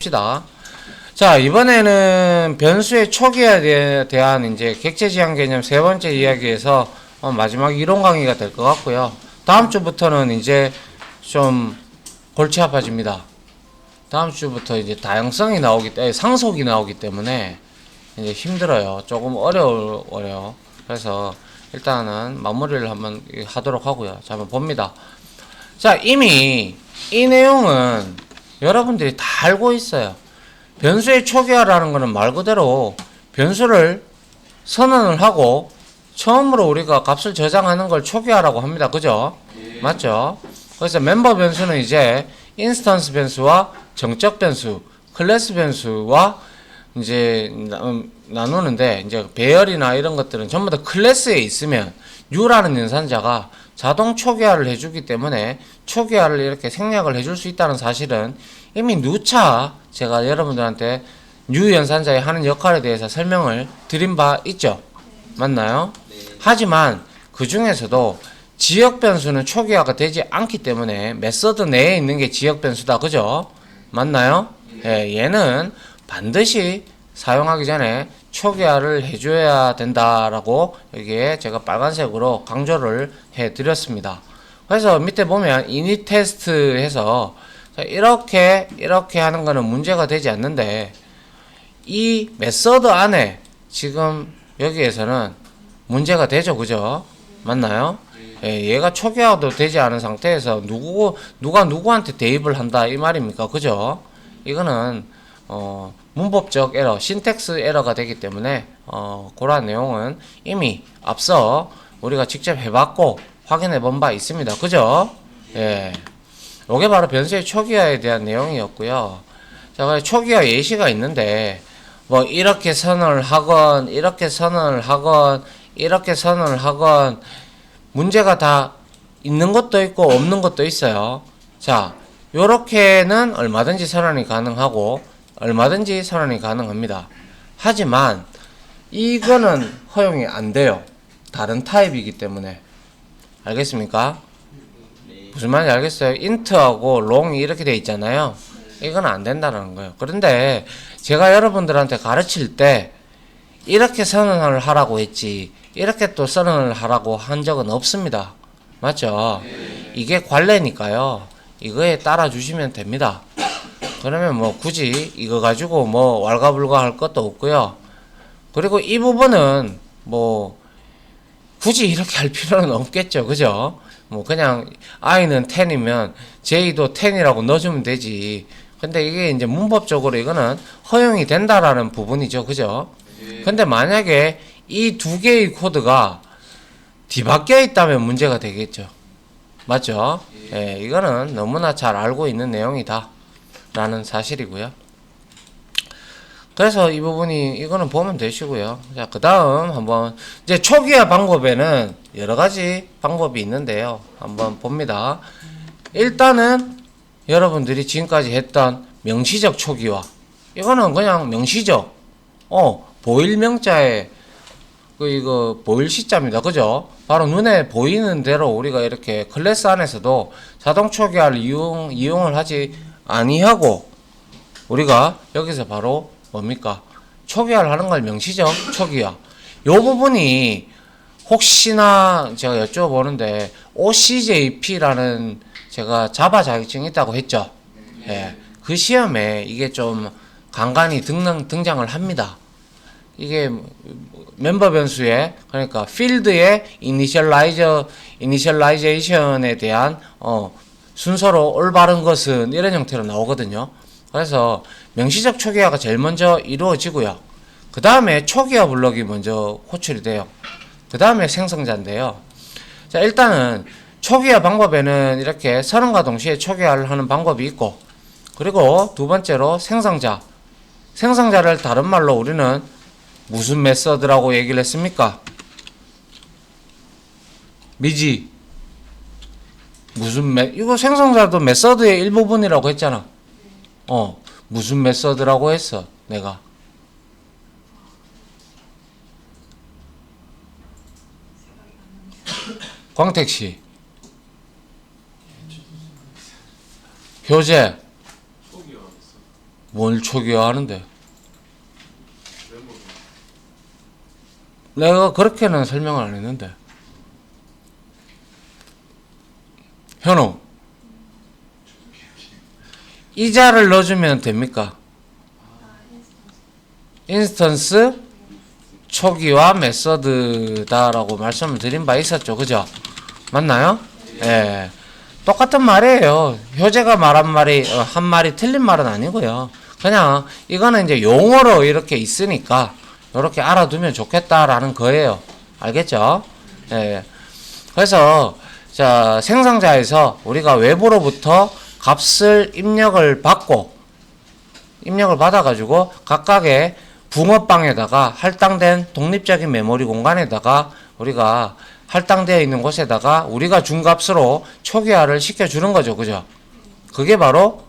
봅시다. 자, 이번에는 변수의 초기화에 대한 이제 객체지향 개념 세 번째 이야기에서 마지막 이론 강의가 될 것 같고요. 다음 주부터는 이제 좀 골치 아파집니다. 다음 주부터 이제 다양성이 상속이 나오기 때문에 이제 힘들어요. 조금 어려워요. 그래서 일단은 마무리를 한번 하도록 하고요. 자, 한번 봅니다. 자, 이미 이 내용은 여러분들이 다 알고 있어요. 변수의 초기화라는 것은 말 그대로 변수를 선언을 하고 처음으로 우리가 값을 저장하는 걸 초기화라고 합니다. 그죠? 예. 맞죠? 그래서 멤버 변수는 이제 인스턴스 변수와 정적 변수, 클래스 변수와 이제 나누는데, 이제 배열이나 이런 것들은 전부 다 클래스에 있으면 U라는 연산자가 자동 초기화를 해주기 때문에 초기화를 이렇게 생략을 해줄 수 있다는 사실은 이미 누차 제가 여러분들한테 U 연산자의 하는 역할에 대해서 설명을 드린 바 있죠. 맞나요? 네. 하지만 그 중에서도 지역 변수는 초기화가 되지 않기 때문에 메서드 내에 있는 게 지역 변수다. 그죠? 맞나요? 네. 얘는 반드시 사용하기 전에 초기화를 해줘야 된다라고 여기에 제가 빨간색으로 강조를 해드렸습니다. 그래서 밑에 보면 이닛 테스트 해서 이렇게 하는 거는 문제가 되지 않는데, 이 메서드 안에 지금 여기에서는 문제가 되죠. 그죠? 맞나요? 예, 얘가 초기화도 되지 않은 상태에서 누가 누구한테 대입을 한다 이 말입니까? 그죠? 이거는 문법적 에러, 신텍스 에러가 되기 때문에 그러한 내용은 이미 앞서 우리가 직접 해봤고 확인해 본 바 있습니다. 그죠? 예. 요게 바로 변수의 초기화에 대한 내용이었고요. 자, 초기화 예시가 있는데, 뭐, 이렇게 선언을 하건, 이렇게 선언을 하건, 이렇게 선언을 하건, 문제가 다 있는 것도 있고, 없는 것도 있어요. 자, 요렇게는 얼마든지 선언이 가능하고, 얼마든지 선언이 가능합니다. 하지만, 이거는 허용이 안 돼요. 다른 타입이기 때문에. 알겠습니까? 무슨 말인지 알겠어요? 인트하고 롱이 이렇게 돼 있잖아요. 이건 안 된다는 거예요. 그런데 제가 여러분들한테 가르칠 때 이렇게 선언을 하라고 했지 이렇게 또 선언을 하라고 한 적은 없습니다. 맞죠? 이게 관례니까요. 이거에 따라 주시면 됩니다. 그러면 뭐 굳이 이거 가지고 뭐 왈가불가 할 것도 없고요. 그리고 이 부분은 뭐 굳이 이렇게 할 필요는 없겠죠. 그죠? 뭐 그냥 I는 10이면 J도 10이라고 넣어주면 되지. 근데 이게 이제 문법적으로 이거는 허용이 된다라는 부분이죠. 그죠? 근데 만약에 이 두 개의 코드가 뒤바뀌어 있다면 문제가 되겠죠. 맞죠? 예, 이거는 너무나 잘 알고 있는 내용이다 라는 사실이고요. 그래서 이 부분이 이거는 보면 되시고요. 자, 그 다음 한번 이제 초기화 방법에는 여러 가지 방법이 있는데요. 한번 봅니다. 일단은 여러분들이 지금까지 했던 명시적 초기화, 이거는 그냥 명시적 보일 명자에 이거 보일 시자입니다. 그죠? 바로 눈에 보이는 대로 우리가 이렇게 클래스 안에서도 자동 초기화를 이용을 하지 아니하고 우리가 여기서 바로 뭡니까? 초기화를 하는 걸 명시적 초기화. 요 부분이 혹시나 제가 여쭤보는데 OCJP라는 제가 자바 자격증이 있다고 했죠. 예. 그 시험에 이게 좀 간간히 등장을 합니다. 이게 멤버 변수에 그러니까 필드의 이니셜라이제이션에 대한 순서로 올바른 것은 이런 형태로 나오거든요. 그래서 명시적 초기화가 제일 먼저 이루어지고요. 그 다음에 초기화 블럭이 먼저 호출이 돼요. 그 다음에 생성자인데요. 자, 일단은 초기화 방법에는 이렇게 선언과 동시에 초기화를 하는 방법이 있고, 그리고 두 번째로 생성자. 생성자를 다른 말로 우리는 무슨 메서드라고 얘기를 했습니까? 미지. 이거 생성자도 메서드의 일부분이라고 했잖아. 무슨 메서드라고 했어, 내가. 광택씨. 효재. 뭘 초기화하는데? 내가 그렇게는 설명을 안 했는데. 현우, 이자를 넣어주면 됩니까? 인스턴스 초기화 메서드다라고 말씀을 드린 바 있었죠. 그죠? 맞나요? 예. 똑같은 말이에요. 효재가 말한 말이 한 말이 틀린 말은 아니고요. 그냥 이거는 이제 용어로 이렇게 있으니까 이렇게 알아두면 좋겠다라는 거예요. 알겠죠? 예. 그래서 자, 생성자에서 우리가 외부로부터 값을 입력을 받아가지고 각각의 붕어빵에다가 할당된 독립적인 메모리 공간에다가 우리가 할당되어 있는 곳에다가 우리가 준 값으로 초기화를 시켜주는 거죠. 그죠? 그게 바로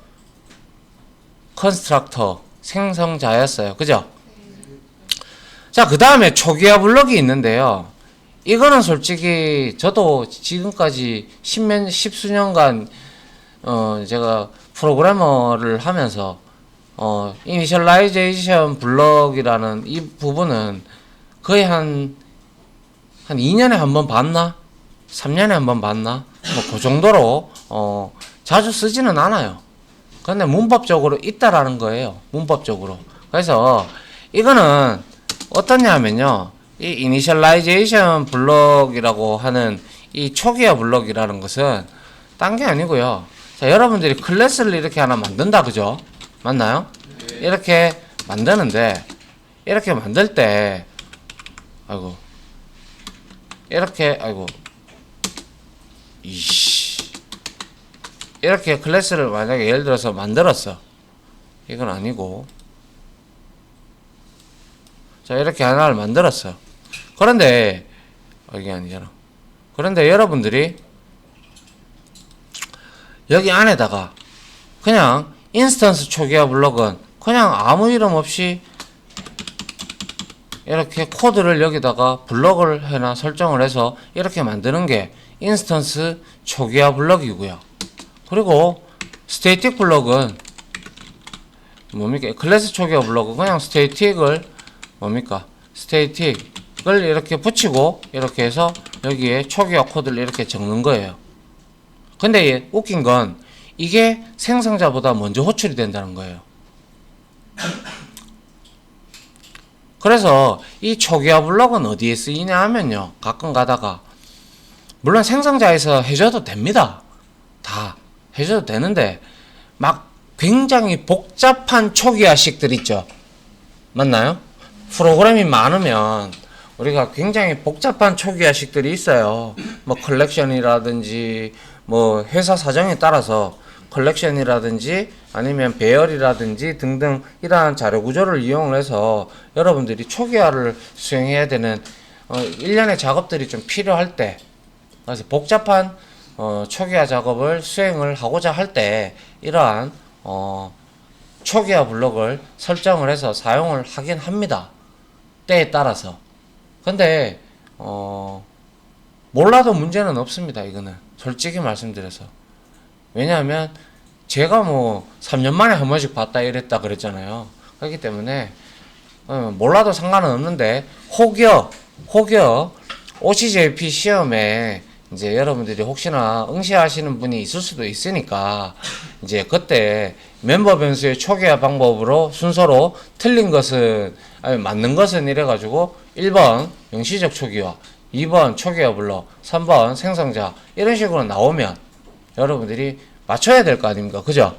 컨스트럭터, 생성자였어요. 그죠? 자, 그 다음에 초기화 블럭이 있는데요. 이거는 솔직히 저도 지금까지 십수년간 제가 프로그래머를 하면서 이니셜라이제이션 블럭이라는 이 부분은 거의 한 2년에 한 번 봤나? 3년에 한 번 봤나? 뭐 그 정도로 자주 쓰지는 않아요. 근데 문법적으로 있다라는 거예요. 문법적으로. 그래서 이거는 어떠냐면요. 이 이니셜라이제이션 블럭이라고 하는 이 초기화 블럭이라는 것은 딴 게 아니고요. 자, 여러분들이 클래스를 이렇게 하나 만든다. 그죠? 맞나요? 네. 이렇게 만드는데 이렇게 만들 때 아이고 이렇게 아이고 이씨 이렇게 클래스를 만약에 예를 들어서 만들었어. 이건 아니고 자 이렇게 하나를 만들었어. 그런데 이게 아니잖아. 그런데 여러분들이 여기 안에다가 그냥 인스턴스 초기화 블럭은 그냥 아무 이름 없이 이렇게 코드를 여기다가 블럭을 해나 설정을 해서 이렇게 만드는 게 인스턴스 초기화 블럭이고요. 그리고 스태틱 블럭은 뭡니까? 클래스 초기화 블럭은 그냥 스태틱을 뭡니까? 스태틱을 이렇게 붙이고 이렇게 해서 여기에 초기화 코드를 이렇게 적는 거예요. 근데 웃긴 건 이게 생성자보다 먼저 호출이 된다는 거예요. 그래서 이 초기화 블럭은 어디에 쓰이냐 하면요. 가끔 가다가 물론 생성자에서 해줘도 됩니다. 다 해줘도 되는데 막 굉장히 복잡한 초기화식들 있죠. 맞나요? 프로그램이 많으면 우리가 굉장히 복잡한 초기화식들이 있어요. 뭐 컬렉션이라든지 뭐 회사 사정에 따라서 컬렉션이라든지 아니면 배열이라든지 등등 이러한 자료 구조를 이용을 해서 여러분들이 초기화를 수행해야 되는 일련의 작업들이 좀 필요할 때 그래서 복잡한 초기화 작업을 수행을 하고자 할 때 이러한 초기화 블록을 설정을 해서 사용을 하긴 합니다. 때에 따라서. 근데 몰라도 문제는 없습니다. 이거는 솔직히 말씀드려서. 왜냐하면 제가 뭐 3년 만에 한 번씩 봤다 이랬다 그랬잖아요. 그렇기 때문에 몰라도 상관은 없는데 혹여 OCJP 시험에 이제 여러분들이 혹시나 응시하시는 분이 있을 수도 있으니까 이제 그때 멤버 변수의 초기화 방법으로 순서로 틀린 것은 아니 맞는 것은 이래가지고 1번 영시적 초기화, 2번 초기화 블록, 3번 생성자 이런 식으로 나오면 여러분들이 맞춰야 될 거 아닙니까? 그죠?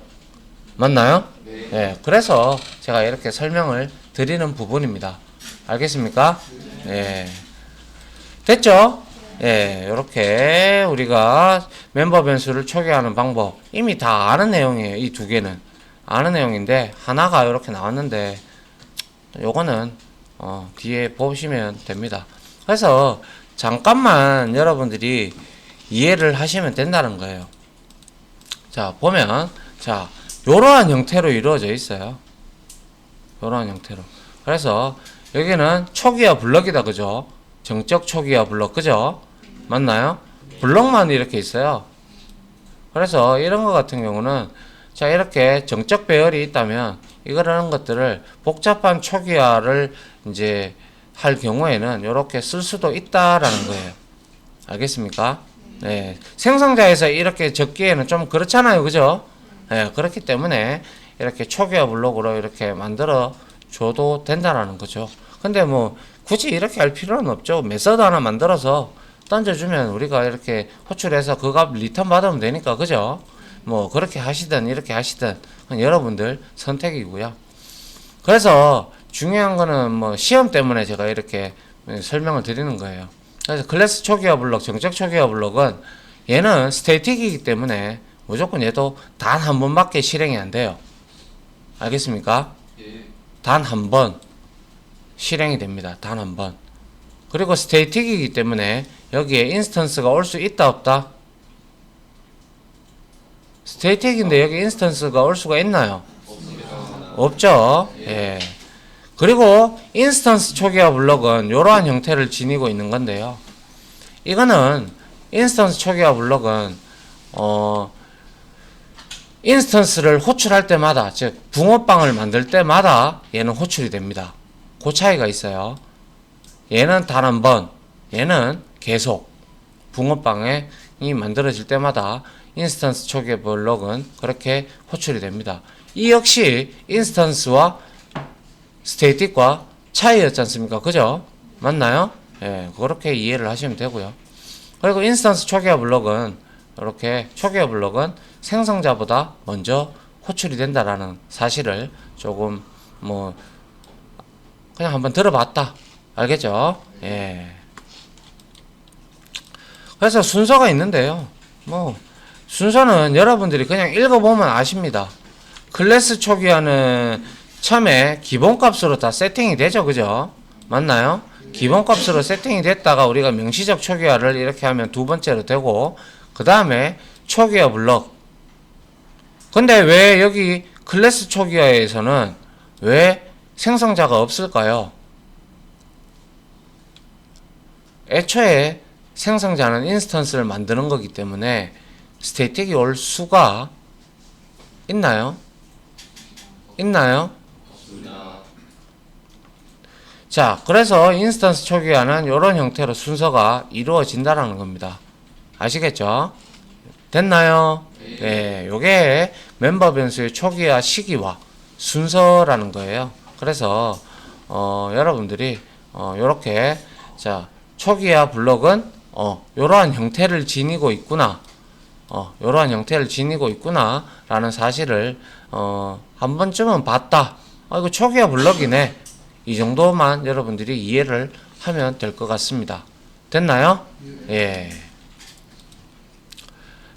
맞나요? 네. 네. 그래서 제가 이렇게 설명을 드리는 부분입니다. 알겠습니까? 네. 됐죠? 예, 이렇게 우리가 멤버 변수를 초기화하는 방법 이미 다 아는 내용이에요. 이 두 개는 아는 내용인데 하나가 이렇게 나왔는데 요거는 뒤에 보시면 됩니다. 그래서 잠깐만 여러분들이 이해를 하시면 된다는 거예요. 자 보면 자 요러한 형태로 이루어져 있어요. 요러한 형태로. 그래서 여기는 초기화 블럭이다. 그죠? 정적 초기화 블럭. 그죠? 맞나요? 블럭만 이렇게 있어요. 그래서 이런 것 같은 경우는 자 이렇게 정적 배열이 있다면 이거라는 것들을 복잡한 초기화를 이제 할 경우에는 이렇게 쓸 수도 있다라는 거예요. 알겠습니까? 네. 생성자에서 이렇게 적기에는 좀 그렇잖아요. 그죠? 네. 그렇기 때문에 이렇게 초기화 블록으로 이렇게 만들어 줘도 된다라는 거죠. 근데 뭐 굳이 이렇게 할 필요는 없죠. 메서드 하나 만들어서 던져주면 우리가 이렇게 호출해서 그 값 리턴 받으면 되니까. 그죠? 뭐 그렇게 하시든 이렇게 하시든 여러분들 선택이고요. 그래서 중요한 거는 뭐 시험 때문에 제가 이렇게 설명을 드리는 거예요. 그래서 클래스 초기화 블록, 정적 초기화 블록은 얘는 스태틱이기 때문에 무조건 얘도 단 한 번밖에 실행이 안 돼요. 알겠습니까? 단 한 번 실행이 됩니다. 단 한 번. 그리고 스태틱이기 때문에 여기에 인스턴스가 올 수 있다 없다? 스태틱인데 여기 인스턴스가 올 수가 있나요? 없죠. 예. 그리고 인스턴스 초기화 블록은 이러한 형태를 지니고 있는 건데요. 이거는 인스턴스 초기화 블록은 인스턴스를 호출할 때마다, 즉 붕어빵을 만들 때마다 얘는 호출이 됩니다. 그 차이가 있어요. 얘는 단 한 번, 얘는 계속 붕어빵이 만들어질 때마다 인스턴스 초기화 블록은 그렇게 호출이 됩니다. 이 역시 인스턴스와 스태틱과 차이였지 않습니까? 그죠? 맞나요? 예, 그렇게 이해를 하시면 되고요. 그리고 인스턴스 초기화 블록은 이렇게 초기화 블록은 생성자보다 먼저 호출이 된다라는 사실을 조금 뭐 그냥 한번 들어봤다. 알겠죠? 예. 그래서 순서가 있는데요. 뭐 순서는 여러분들이 그냥 읽어보면 아십니다. 클래스 초기화는 처음에 기본값으로 다 세팅이 되죠. 그죠? 맞나요? 기본값으로 세팅이 됐다가 우리가 명시적 초기화를 이렇게 하면 두 번째로 되고, 그 다음에 초기화 블록. 근데 왜 여기 클래스 초기화에서는 왜 생성자가 없을까요? 애초에 생성자는 인스턴스를 만드는 거기 때문에 스태틱이 올 수가 있나요? 있나요? 자, 그래서 인스턴스 초기화는 이런 형태로 순서가 이루어진다라는 겁니다. 아시겠죠? 됐나요? 네, 요게 멤버 변수의 초기화 시기와 순서라는 거예요. 그래서 여러분들이 요렇게 자, 초기화 블록은 요러한 형태를 지니고 있구나. 요러한 형태를 지니고 있구나 라는 사실을 한 번쯤은 봤다. 이거 초기화 블록이네. 이 정도만 여러분들이 이해를 하면 될 것 같습니다. 됐나요? 예.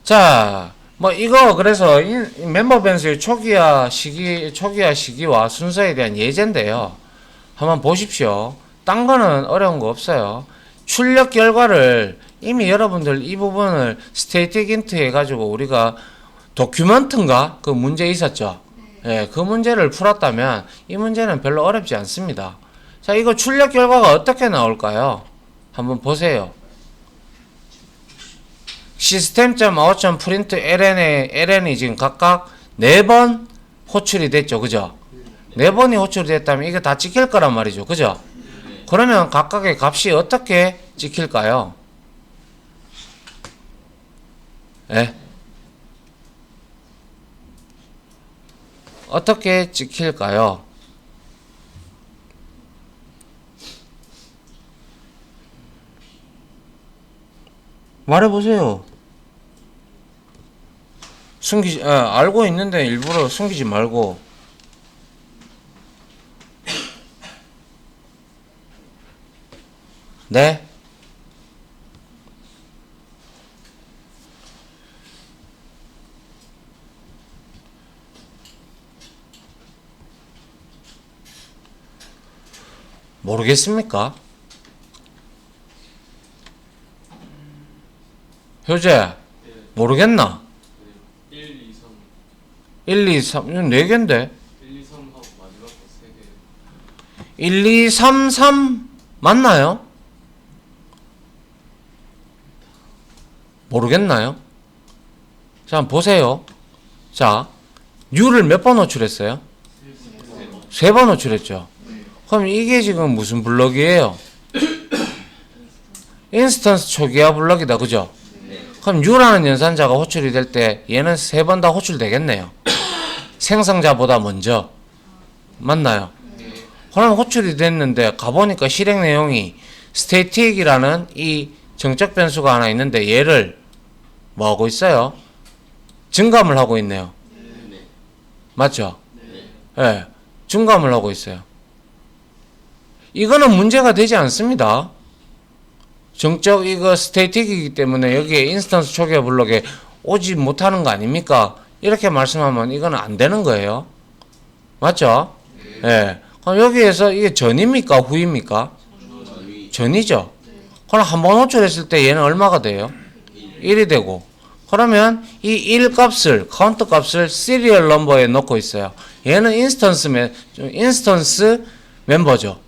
자, 뭐 이거 그래서 이 멤버 변수의 초기화 시기와 순서에 대한 예제인데요. 한번 보십시오. 딴 거는 어려운 거 없어요. 출력 결과를 이미 여러분들 이 부분을 스테이틱 인트 해가지고 우리가 도큐먼트인가 그 문제 있었죠. 예, 그 문제를 풀었다면 이 문제는 별로 어렵지 않습니다. 자, 이거 출력 결과가 어떻게 나올까요? 한번 보세요. system.out.print ln이 지금 각각 4번 호출이 됐죠. 그죠? 4번이 호출이 됐다면 이게 다 찍힐 거란 말이죠. 그죠? 그러면 각각의 값이 어떻게 찍힐까요? 예? 어떻게 찍힐까요? 말해보세요. 알고 있는데 일부러 숨기지 말고. 네? 모르겠습니까? 효재, 모르겠나? 1, 2, 3. 1, 2, 3, 이건 4개인데? 1, 2, 3 하고 마지막 거 3개. 1, 2, 3, 3 맞나요? 모르겠나요? 자, 한번 보세요. 자, U를 몇 번 호출했어요? 3번 호출했죠. 그럼 이게 지금 무슨 블럭이에요? 인스턴스 초기화 블럭이다. 그죠? 그럼 U라는 연산자가 호출이 될 때 얘는 3번 다 호출되겠네요. 생성자보다 먼저. 맞나요? 그럼 호출이 됐는데 가보니까 실행 내용이 static이라는 이 정적 변수가 하나 있는데 얘를 뭐 하고 있어요? 증감을 하고 있네요. 맞죠? 네. 증감을 하고 있어요. 이거는 문제가 되지 않습니다. 정적 이거 스테이틱이기 때문에 여기에 인스턴스 초기화 블록에 오지 못하는 거 아닙니까? 이렇게 말씀하면 이거는 안 되는 거예요. 맞죠? 예. 네. 그럼 여기에서 이게 전입니까? 후입니까? 전이죠. 그럼 한 번 호출했을 때 얘는 얼마가 돼요? 1이 되고. 그러면 이 1 값을, 카운트 값을 시리얼 넘버에 넣고 있어요. 얘는 인스턴스 멤버죠.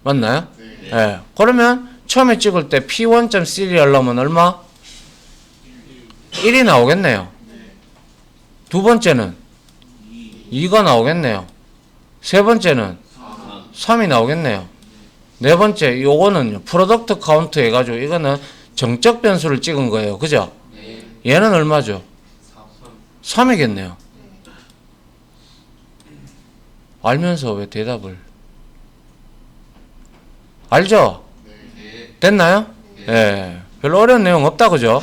맞나요? 예. 네. 그러면 처음에 찍을 때 P1.serial 넘은 얼마? 1이 나오겠네요. 두 번째는 2가 나오겠네요. 세 번째는 3이 나오겠네요. 네 번째, 요거는 프로덕트 카운트 해가지고 이거는 정적 변수를 찍은 거예요. 그죠? 얘는 얼마죠? 3이겠네요. 알면서 왜 대답을? 알죠? 됐나요? 예. 별로 어려운 내용 없다. 그죠?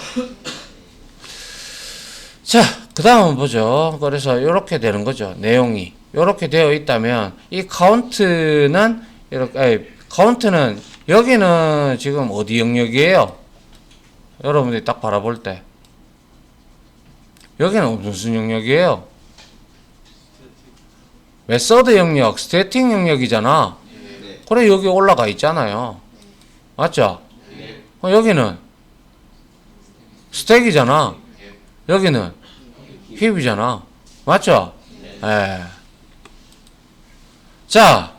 자, 그 다음 보죠. 그래서 이렇게 되는 거죠. 내용이. 이렇게 되어 있다면 이 카운트는 이렇게 카운트는 여기는 지금 어디 영역이에요? 여러분들이 딱 바라볼 때 여기는 무슨 영역이에요? 메서드 영역, 스태틱 영역이잖아. 그래 여기 올라가 있잖아요. 맞죠? 여기는 스택이잖아. 여기는 힙이잖아. 맞죠? 예. 자,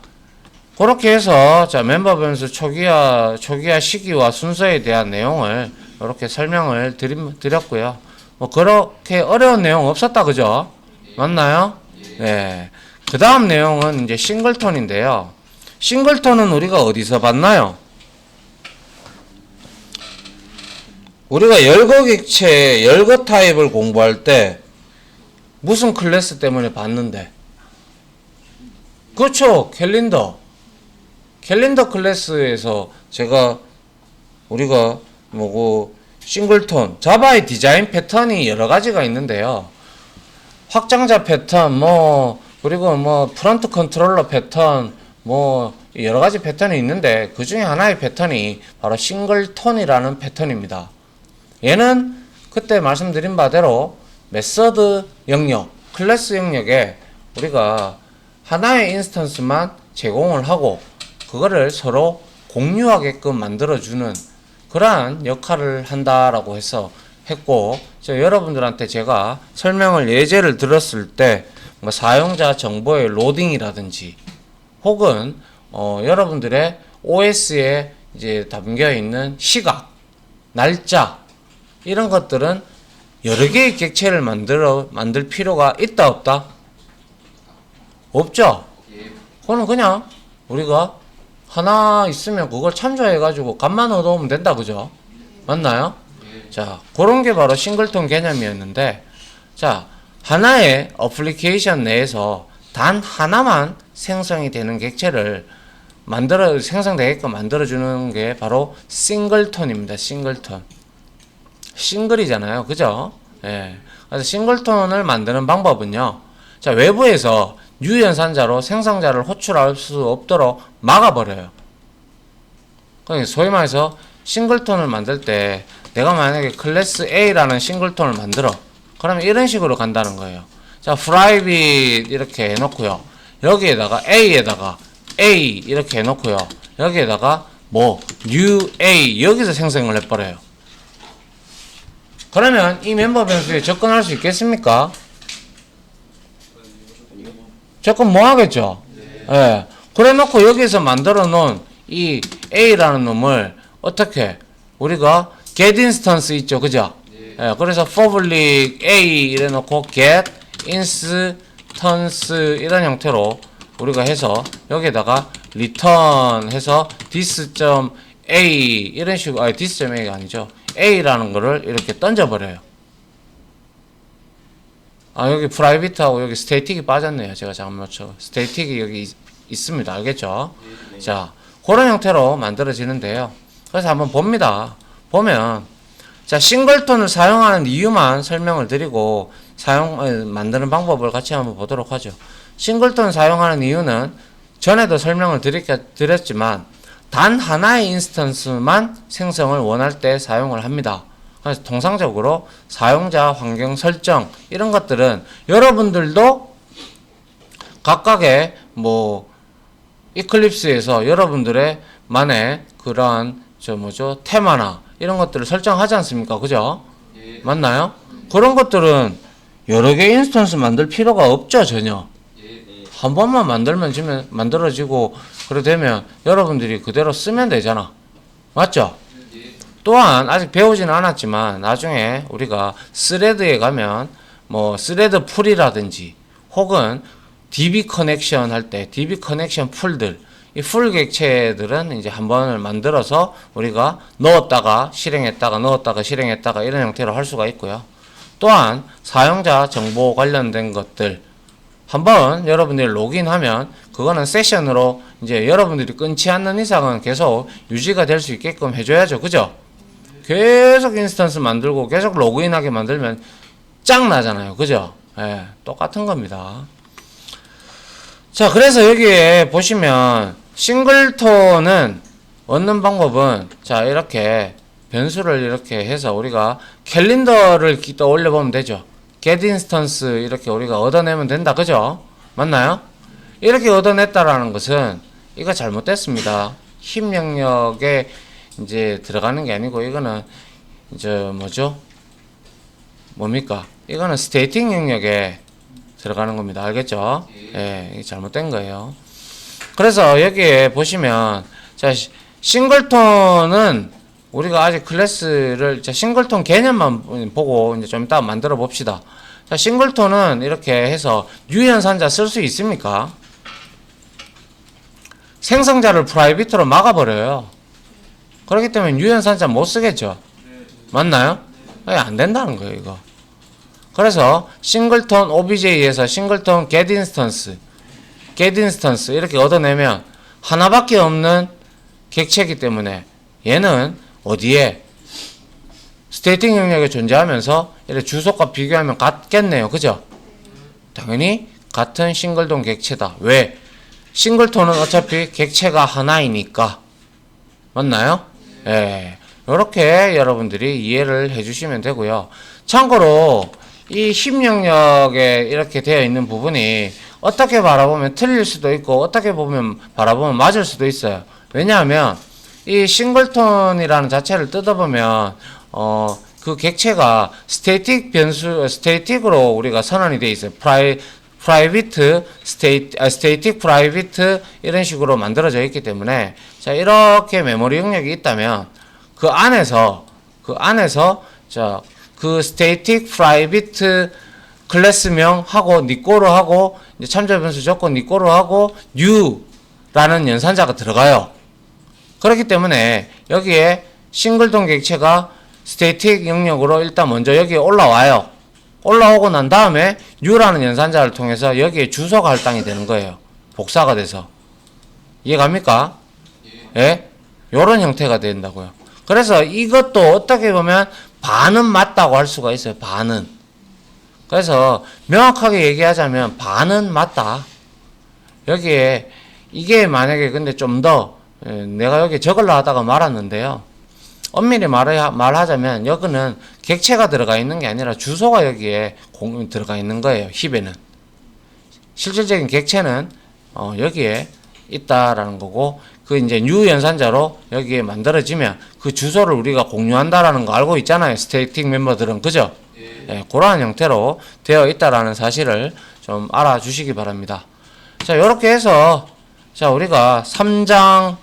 그렇게 해서 자 멤버 변수 초기화 시기와 순서에 대한 내용을 이렇게 설명을 드렸고요. 뭐 그렇게 어려운 내용 없었다. 그죠? 맞나요? 네. 그 다음 내용은 이제 싱글톤인데요. 싱글톤은 우리가 어디서 봤나요? 우리가 열거 객체, 열거 타입을 공부할 때 무슨 클래스 때문에 봤는데? 그렇죠. 캘린더 클래스에서 우리가 뭐고 싱글톤, 자바의 디자인 패턴이 여러 가지가 있는데요. 확장자 패턴, 그리고 프론트 컨트롤러 패턴, 여러 가지 패턴이 있는데 그 중에 하나의 패턴이 바로 싱글톤이라는 패턴입니다. 얘는 그때 말씀드린 바대로 메서드 영역, 클래스 영역에 우리가 하나의 인스턴스만 제공을 하고 그거를 서로 공유하게끔 만들어주는 그러한 역할을 한다라고 했고, 여러분들한테 제가 설명을 예제를 들었을 때 사용자 정보의 로딩이라든지 혹은 여러분들의 OS에 이제 담겨 있는 시각, 날짜 이런 것들은 여러 개의 객체를 만들 필요가 있다 없다? 없죠? 그거는 그냥 우리가 하나 있으면 그걸 참조해가지고 값만 얻어오면 된다. 그죠? 맞나요? 자, 그런 게 바로 싱글톤 개념이었는데, 자, 하나의 어플리케이션 내에서 단 하나만 생성이 되는 객체를 생성되게끔 만들어주는 게 바로 싱글톤입니다. 싱글톤. 싱글이잖아요. 그죠? 예. 그래서 싱글톤을 만드는 방법은요. 자, 외부에서 유연산자로 생성자를 호출할 수 없도록 막아버려요. 그러니까 소위 말해서 싱글톤을 만들 때 내가 만약에 클래스 A라는 싱글톤을 만들어. 그러면 이런 식으로 간다는 거예요. 자, 프라이빗 이렇게 해놓고요. 여기에다가 A에다가 A 이렇게 해놓고요. 여기에다가 new A 여기서 생성을 해버려요. 그러면 이 멤버 변수에 접근할 수 있겠습니까? 접근 못 하겠죠? 예. 그래 놓고 여기서 만들어 놓은 이 A라는 놈을 어떻게 우리가 get instance 있죠. 그죠? 예. 그래서 public A 이래 놓고 get 인스턴스 이런 형태로 우리가 해서 여기에다가 return 해서 this.a 이런 식으로 this.a가 아니죠. a라는 거를 이렇게 던져버려요. 여기 프라이빗하고 여기 스테이틱이 빠졌네요. 제가 잘못 맞춰. 스테이틱이 여기 있습니다. 알겠죠? 자, 그런 형태로 만들어지는데요. 그래서 한번 봅니다. 보면, 자, 싱글톤을 사용하는 이유만 설명을 드리고, 만드는 방법을 같이 한번 보도록 하죠. 싱글톤 사용하는 이유는 전에도 설명을 드렸지만, 단 하나의 인스턴스만 생성을 원할 때 사용을 합니다. 그래서 통상적으로 사용자 환경 설정 이런 것들은 여러분들도 각각의 이클립스에서 여러분들의 만의 그러한 테마나 이런 것들을 설정하지 않습니까? 그죠? 예. 맞나요? 그런 것들은 여러 개 인스턴스 만들 필요가 없죠, 전혀. 예. 한 번만 만들어지고 그래 되면 여러분들이 그대로 쓰면 되잖아. 맞죠? 또한 아직 배우지는 않았지만 나중에 우리가 스레드에 가면 스레드 풀이라든지 혹은 DB 커넥션 할 때 DB 커넥션 풀들 이 풀 객체들은 이제 한 번을 만들어서 우리가 넣었다가 실행했다가 넣었다가 실행했다가 이런 형태로 할 수가 있고요. 또한 사용자 정보 관련된 것들 한번 여러분들이 로그인하면 그거는 세션으로 이제 여러분들이 끊지 않는 이상은 계속 유지가 될 수 있게끔 해줘야죠. 그죠? 계속 인스턴스 만들고 계속 로그인하게 만들면 짱 나잖아요. 그죠? 예, 똑같은 겁니다. 자, 그래서 여기에 보시면 싱글톤은 얻는 방법은 자, 이렇게 변수를 이렇게 해서 우리가 캘린더를 떠올려 보면 되죠. get instance 이렇게 우리가 얻어내면 된다. 그죠? 맞나요? 이렇게 얻어냈다라는 것은 이거 잘못됐습니다. 힙 영역에 이제 들어가는 게 아니고 이거는 뭡니까? 이거는 스테이팅 영역에 들어가는 겁니다. 알겠죠? 예, 이게 잘못된 거예요. 그래서 여기에 보시면 자, 싱글톤은 우리가 아직 클래스를 싱글톤 개념만 보고 이제 좀 이따 만들어 봅시다. 자, 싱글톤은 이렇게 해서 유연산자 쓸 수 있습니까? 생성자를 프라이빗으로 막아버려요. 그렇기 때문에 유연산자 못 쓰겠죠. 맞나요? 안 된다는 거예요, 이거. 그래서 싱글톤 OBJ에서 싱글톤 get instance 이렇게 얻어내면 하나밖에 없는 객체이기 때문에 얘는 어디에 스테이팅 영역에 존재하면서 이렇게 주소과 비교하면 같겠네요. 그죠? 당연히 같은 싱글톤 객체다. 왜? 싱글톤은 어차피 객체가 하나이니까. 맞나요? 예. 요렇게 여러분들이 이해를 해주시면 되고요. 참고로 이 힙 영역에 이렇게 되어 있는 부분이 어떻게 바라보면 틀릴 수도 있고 어떻게 바라보면 맞을 수도 있어요. 왜냐하면 이 싱글톤이라는 자체를 뜯어보면 그 객체가 스테이틱으로 우리가 선언이 되어 있어요. 스테이틱 프라이빗 이런 식으로 만들어져 있기 때문에 자, 이렇게 메모리 영역이 있다면 그 안에서 자, 그 스테이틱 프라이빗 클래스명하고 니꼬로 하고 이제 참조 변수 조건 니꼬로 하고 new라는 연산자가 들어가요. 그렇기 때문에 여기에 싱글톤 객체가 스테이틱 영역으로 일단 먼저 여기에 올라와요. 올라오고 난 다음에 new라는 연산자를 통해서 여기에 주소가 할당이 되는 거예요. 복사가 돼서. 이해갑니까? 예? 요런 형태가 된다고요. 그래서 이것도 어떻게 보면 반은 맞다고 할 수가 있어요. 반은. 그래서 명확하게 얘기하자면 반은 맞다. 여기에 이게 만약에 근데 좀 더 내가 여기 적으려 하다가 말았는데요. 엄밀히 말하자면 여기는 객체가 들어가 있는 게 아니라 주소가 여기에 들어가 있는 거예요. 힙에는. 실질적인 객체는 여기에 있다라는 거고 그 이제 new 연산자로 여기에 만들어지면 그 주소를 우리가 공유한다라는 거 알고 있잖아요. 스테이틱 멤버들은. 그죠? 예, 그러한 형태로 되어 있다라는 사실을 좀 알아주시기 바랍니다. 자, 요렇게 해서 자, 우리가 3장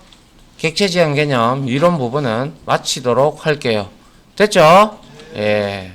객체 지향 개념 이론 부분은 마치도록 할게요. 됐죠? 예.